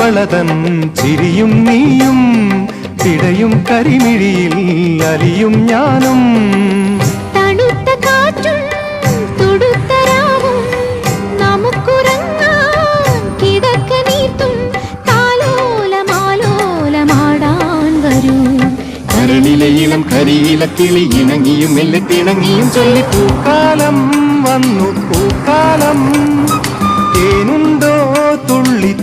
തവളതൻ ചിരിയും നീയും പിടയും കരിമിഴിയിൽ അലിയും ഞാനും. തണുത്ത കാറ്റും തുടുത്തരാവും നമുക്കുറങ്ങാൻ കിടക്ക നീർത്തും താലോലമാലോലമാടാൻ വരൂ. കരളിലെ ഇളം കരിയില കിളി ഇണങ്ങിയും മെല്ലെ തിണങ്ങിയും ചൊല്ലി പൂക്കാലം വന്നു പൂക്കാലം. തേനുണ്ടോ തുള്ളി